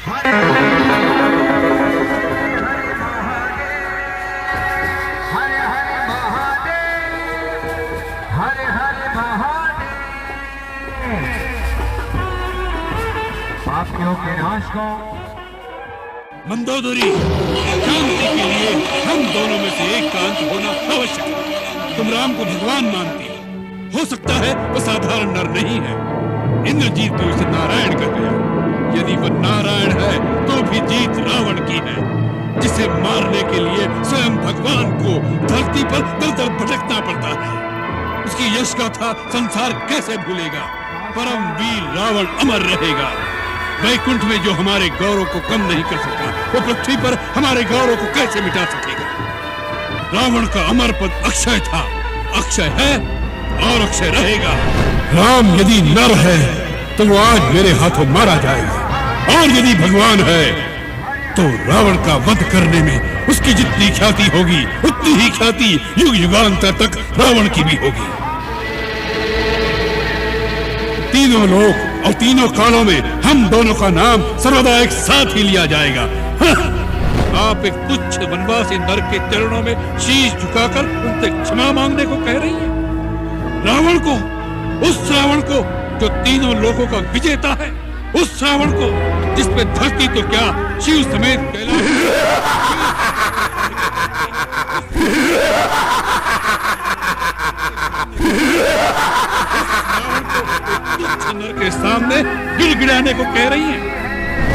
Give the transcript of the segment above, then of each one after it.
पापियों के नाश को। मंदोदरी, शांति के लिए हम दोनों में से एक का अंत होना आवश्यक है। तुम राम को भगवान मानती हो सकता है वो साधारण नर नहीं है। इंद्रजीत तो उसे नारायण कह गया। यदि वह नारायण है तो भी जीत रावण की है, जिसे मारने के लिए स्वयं भगवान को धरती पर दर दर भटकना पड़ता है। उसकी यश गाथा संसार कैसे भूलेगा। परम वीर रावण अमर रहेगा। वैकुंठ में जो हमारे गौरव को कम नहीं कर सका, वो पृथ्वी पर हमारे गौरव को कैसे मिटा सकेगा। रावण का अमर पद अक्षय था, अक्षय है और अक्षय रहेगा। राम यदि नर है तो वो आज मेरे हाथों मारा जाएगा, और यदि भगवान है तो रावण का वध करने में उसकी जितनी ख्याति होगी उतनी ही ख्याति युग युगांतर तक रावण की भी होगी। तीनों लोक और तीनों कालों में हम दोनों का नाम सर्वदा एक साथ ही लिया जाएगा। आप एक तुच्छ वनवासी नर के चरणों में शीश झुकाकर उनसे क्षमा मांगने को कह रही हैं। रावण को, उस रावण को जो तीनों लोगों का विजेता है, उस रावण को जिसपे धरती तो क्या शिव समेत नर के सामने गिड़गिड़ाने को कह रही हैं।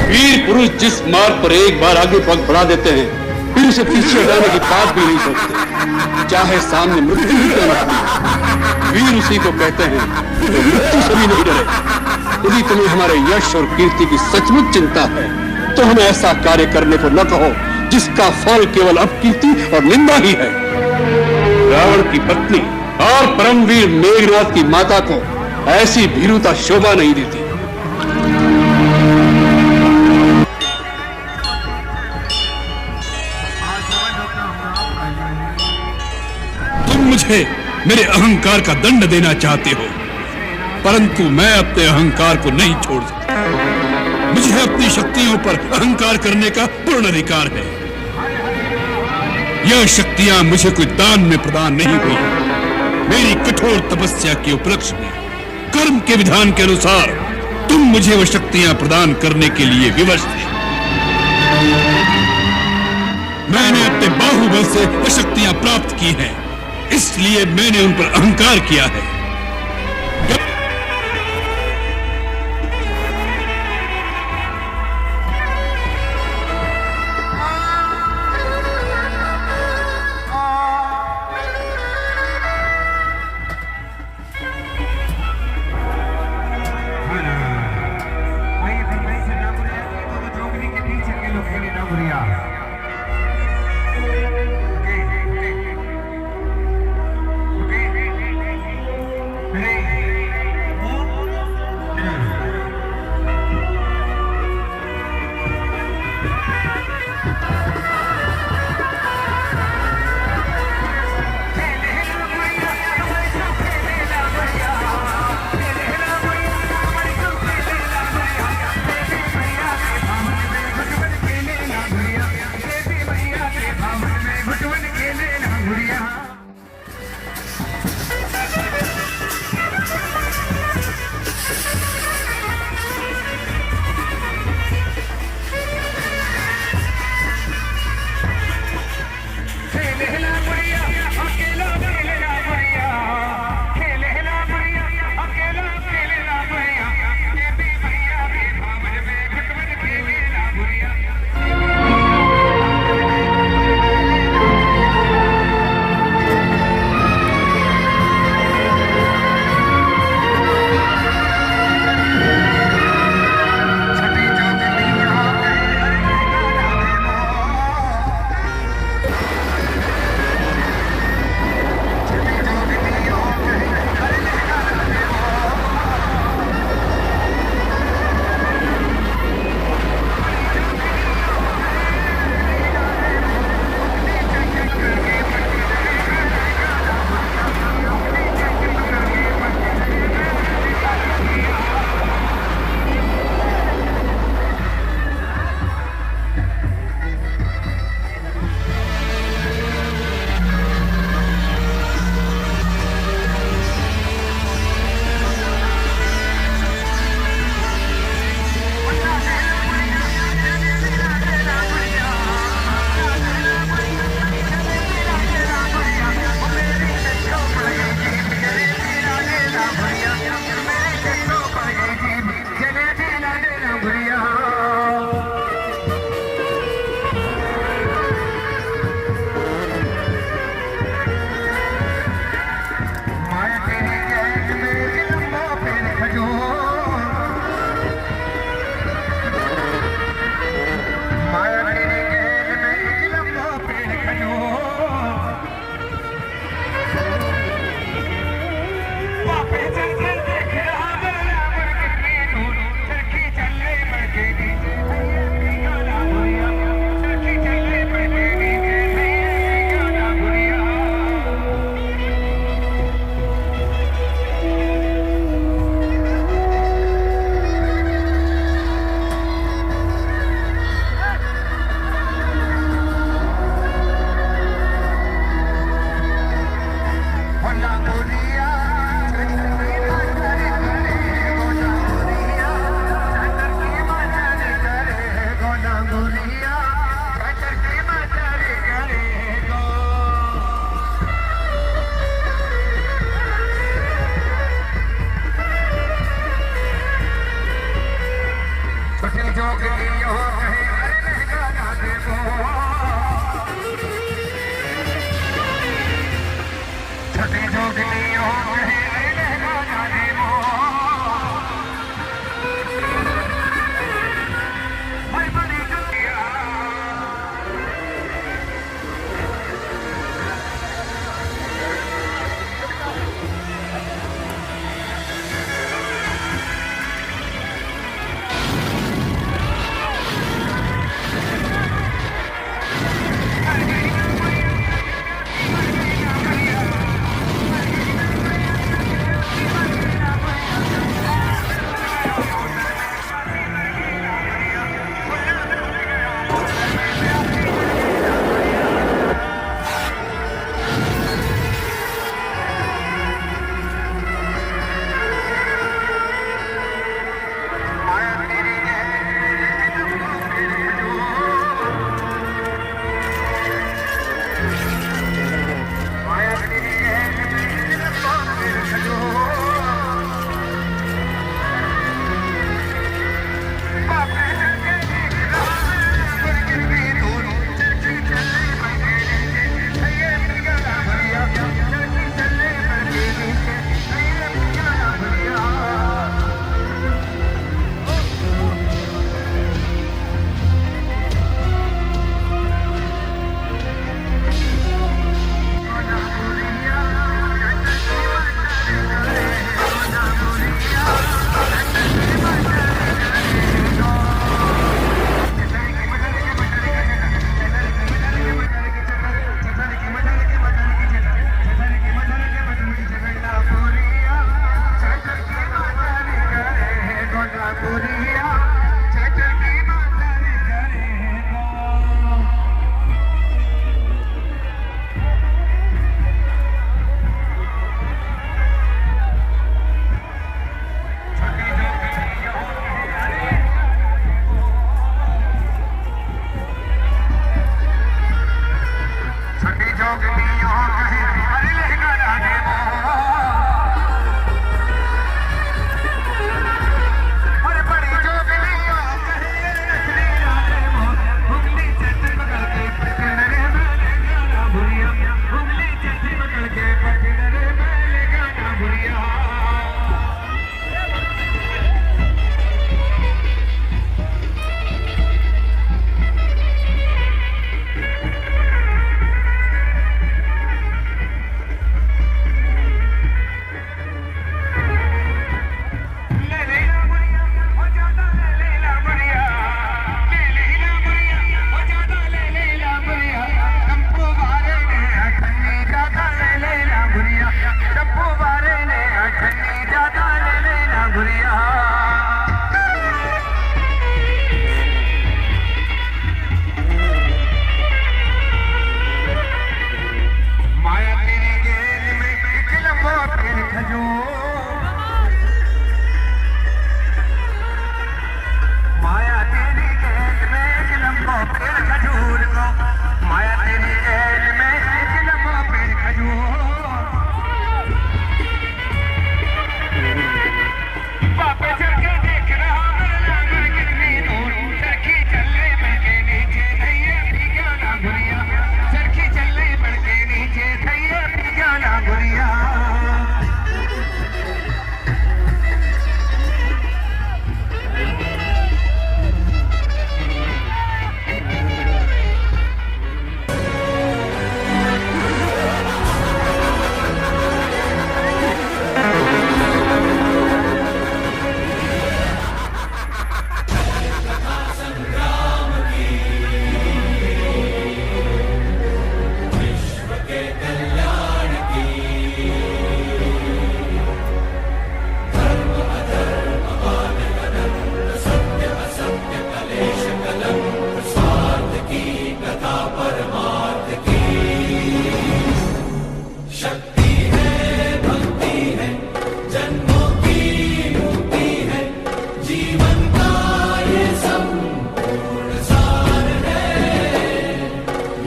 वीर पुरुष जिस मार्ग पर एक बार आगे पग बढ़ा देते हैं फिर उसे पीछे हटाने की बात भी नहीं सोचते, चाहे सामने मृत्यु ही क्यों न हो। वीर उसी को कहते हैं जो मृत्यु से भी नहीं डरे। यदि तुम्हें हमारे यश और कीर्ति की सचमुच चिंता है तो हमें ऐसा कार्य करने को न कहो जिसका फल केवल अपकीर्ति और निंदा ही है। रावण की पत्नी और परमवीर मेघनाथ की माता को ऐसी भीरुता शोभा नहीं देती। तुम मुझे मेरे अहंकार का दंड देना चाहते हो, परंतु मैं अपने अहंकार को नहीं छोड़ सकता। मुझे अपनी शक्तियों पर अहंकार करने का पूर्ण अधिकार है। यह शक्तियां मुझे कोई दान में प्रदान नहीं हुई। मेरी कठोर तपस्या के उपलक्ष्य में कर्म के विधान के अनुसार तुम मुझे वह शक्तियां प्रदान करने के लिए विवश थे। मैंने अपने बाहुबल से वह शक्तियां प्राप्त की हैं, इसलिए मैंने उन पर अहंकार किया है।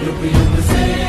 युग युग से